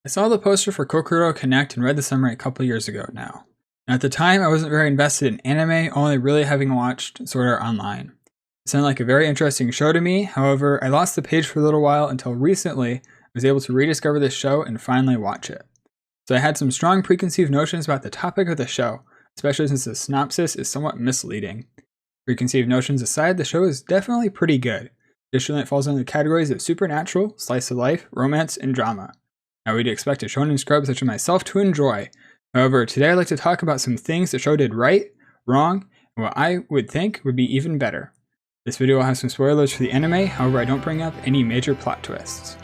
I saw the poster for Kokoro Connect and read the summary a couple years ago now. And at the time, I wasn't very invested in anime, only really having watched Sword Art Online. It sounded like a very interesting show to me, however, I lost the page for a little while until recently I was able to rediscover this show and finally watch it. So I had some strong preconceived notions about the topic of the show, especially since the synopsis is somewhat misleading. Preconceived notions aside, the show is definitely pretty good. Additionally, it falls under the categories of supernatural, slice of life, romance, and drama. Now we'd expect a shonen scrub such as myself to enjoy. However, today I'd like to talk about some things the show did right, wrong, and what I would think would be even better. This video will have some spoilers for the anime, however I don't bring up any major plot twists.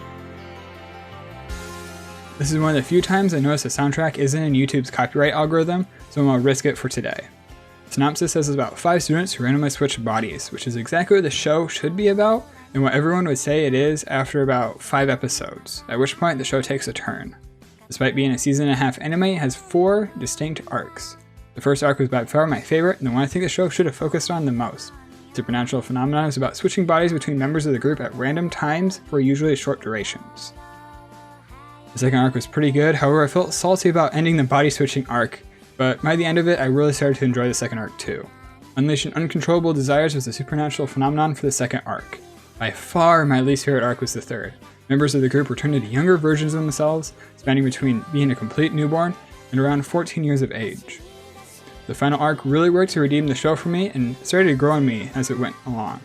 This is one of the few times I noticed the soundtrack isn't in YouTube's copyright algorithm, so I'll risk it for today. The synopsis says it's about 5 students who randomly switch bodies, which is exactly what the show should be about, and what everyone would say it is after about 5 episodes, at which point the show takes a turn. Despite being a season and a half anime, it has 4 distinct arcs. The first arc was by far my favorite, and the one I think the show should have focused on the most. Supernatural phenomenon is about switching bodies between members of the group at random times for usually short durations. The second arc was pretty good, however I felt salty about ending the body switching arc, but by the end of it I really started to enjoy the second arc too. Unleashing uncontrollable desires was the supernatural phenomenon for the second arc. By far my least favorite arc was the third. Members of the group returned to younger versions of themselves, spanning between being a complete newborn and around 14 years of age. The final arc really worked to redeem the show for me and started to grow on me as it went along.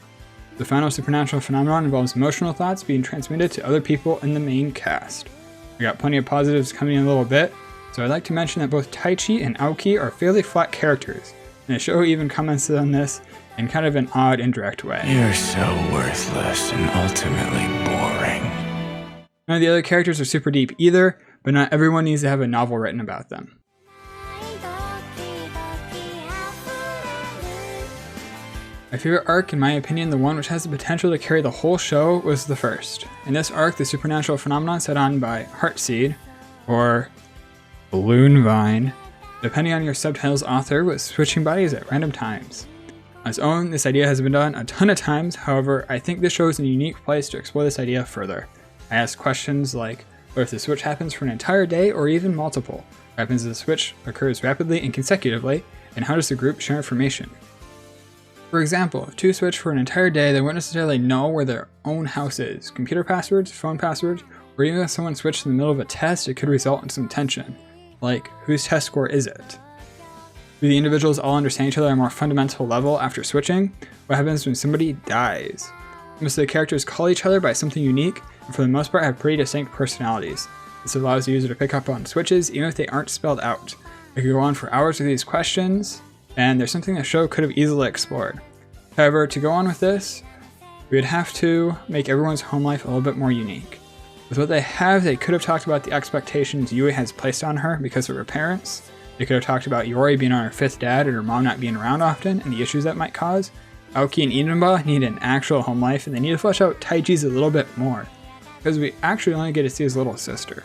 The final supernatural phenomenon involves emotional thoughts being transmitted to other people in the main cast. I got plenty of positives coming in a little bit, so I'd like to mention that both Taichi and Aoki are fairly flat characters, and the show even comments on this in kind of an odd, indirect way. You're so worthless and ultimately boring. None of the other characters are super deep either, but not everyone needs to have a novel written about them. My favorite arc, in my opinion, the one which has the potential to carry the whole show, was the first. In this arc, the supernatural phenomenon set on by Heartseed, or Balloon Vine, depending on your subtitle's author, was switching bodies at random times. On its own, this idea has been done a ton of times, however, I think this show is a unique place to explore this idea further. I ask questions like, what if the switch happens for an entire day or even multiple? What happens if the switch occurs rapidly and consecutively, and how does the group share information? For example, if 2 switch for an entire day, they wouldn't necessarily know where their own house is. Computer passwords, phone passwords, or even if someone switched in the middle of a test, it could result in some tension. Like, whose test score is it? Do the individuals all understand each other on a more fundamental level after switching? What happens when somebody dies? Most of the characters call each other by something unique, and for the most part have pretty distinct personalities. This allows the user to pick up on switches even if they aren't spelled out. I could go on for hours with these questions, and there's something the show could have easily explored. However, to go on with this, we would have to make everyone's home life a little bit more unique. With what they have, they could have talked about the expectations Yui has placed on her because of her parents. They could have talked about Yori being on her 5th dad and her mom not being around often and the issues that might cause. Aoki and Inuba need an actual home life, and they need to flesh out Taichi's a little bit more, because we actually only get to see his little sister.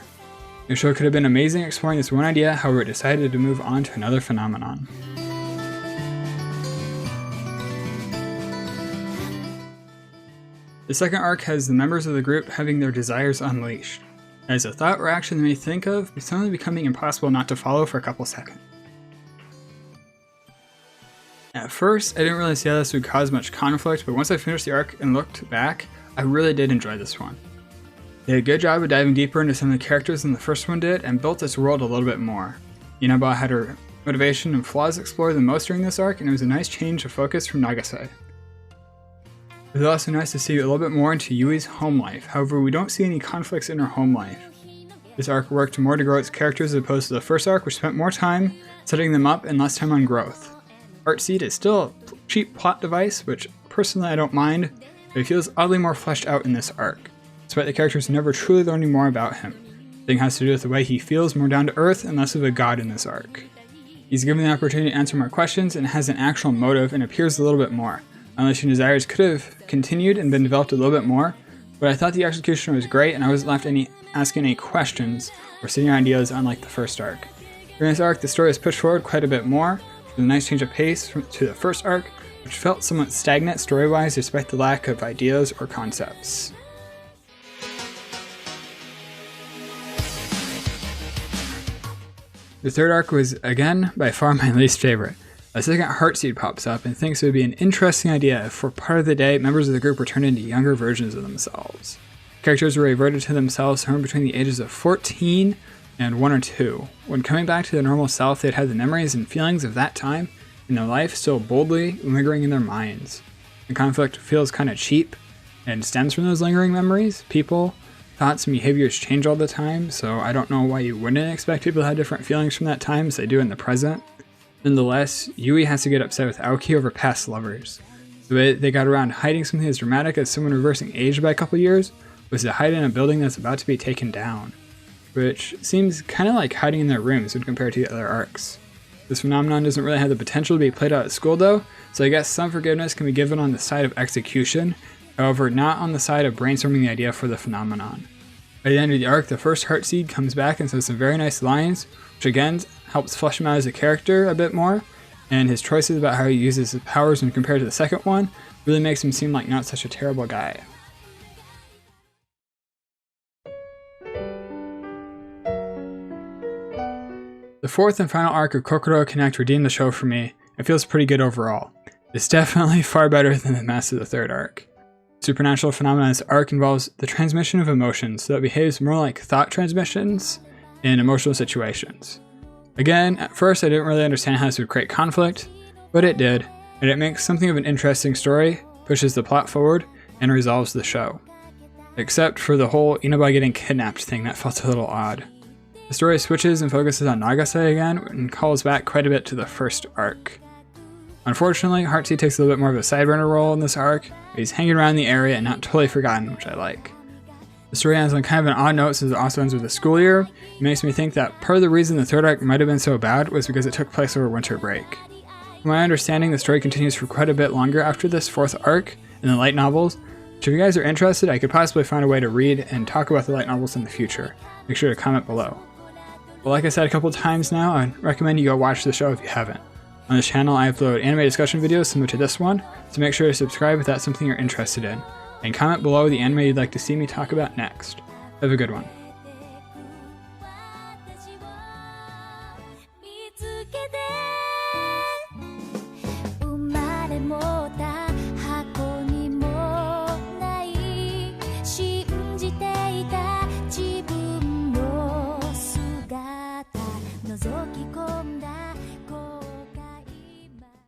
The show could have been amazing exploring this one idea, however it decided to move on to another phenomenon. The second arc has the members of the group having their desires unleashed. As a thought or action they may think of, it's suddenly becoming impossible not to follow for a couple seconds. At first, I didn't really see how this would cause much conflict, but once I finished the arc and looked back, I really did enjoy this one. They did a good job of diving deeper into some of the characters than the first one did, and built this world a little bit more. Inaba had her motivation and flaws explored the most during this arc, and it was a nice change of focus from Nagasai. It was also nice to see a little bit more into Yui's home life, however we don't see any conflicts in her home life. This arc worked more to grow its characters as opposed to the first arc, which spent more time setting them up and less time on growth. Heartseed is still a cheap plot device, which personally I don't mind, but it feels oddly more fleshed out in this arc, despite the characters never truly learning more about him. The thing has to do with the way he feels more down to earth and less of a god in this arc. He's given the opportunity to answer more questions and has an actual motive and appears a little bit more. Unleashing desires could have continued and been developed a little bit more, but I thought the execution was great and I wasn't left asking any questions or sitting on ideas unlike the first arc. During this arc, the story was pushed forward quite a bit more, with a nice change of pace to the first arc, which felt somewhat stagnant story-wise despite the lack of ideas or concepts. The third arc was, again, by far my least favorite. A second Heartseed pops up and thinks it would be an interesting idea if for part of the day, members of the group were turned into younger versions of themselves. Characters were reverted to themselves somewhere between the ages of 14 and 1 or 2. When coming back to their normal self, they'd had the memories and feelings of that time in their life still boldly lingering in their minds. The conflict feels kind of cheap and stems from those lingering memories. People, thoughts, and behaviors change all the time, so I don't know why you wouldn't expect people to have different feelings from that time as they do in the present. Nonetheless, Yui has to get upset with Aoki over past lovers. The way they got around hiding something as dramatic as someone reversing age by a couple years was to hide in a building that's about to be taken down, which seems kind of like hiding in their rooms when compared to the other arcs. This phenomenon doesn't really have the potential to be played out at school though, so I guess some forgiveness can be given on the side of execution, however not on the side of brainstorming the idea for the phenomenon. By the end of the arc, the first Heartseed comes back and says some very nice lines, which again helps flesh him out as a character a bit more, and his choices about how he uses his powers when compared to the second one really makes him seem like not such a terrible guy. The fourth and final arc of Kokoro Connect redeemed the show for me. It feels pretty good overall. It's definitely far better than the mess of the third arc. Supernatural phenomenon in this arc involves the transmission of emotions, so it behaves more like thought transmissions in emotional situations. Again, at first I didn't really understand how this would create conflict, but it did, and it makes something of an interesting story, pushes the plot forward, and resolves the show. Except for the whole Inaba getting kidnapped thing that felt a little odd. The story switches and focuses on Nagase again, and calls back quite a bit to the first arc. Unfortunately, Heartseed takes a little bit more of a sideburner role in this arc, but he's hanging around the area and not totally forgotten, which I like. The story ends on kind of an odd note since it also ends with a school year. It makes me think that part of the reason the third arc might have been so bad was because it took place over winter break. From my understanding, the story continues for quite a bit longer after this fourth arc in the light novels, which if you guys are interested, I could possibly find a way to read and talk about the light novels in the future. Make sure to comment below. But like I said a couple times now, I recommend you go watch the show if you haven't. On this channel, I upload anime discussion videos similar to this one, so make sure to subscribe if that's something you're interested in. And comment below the anime you'd like to see me talk about next. Have a good one.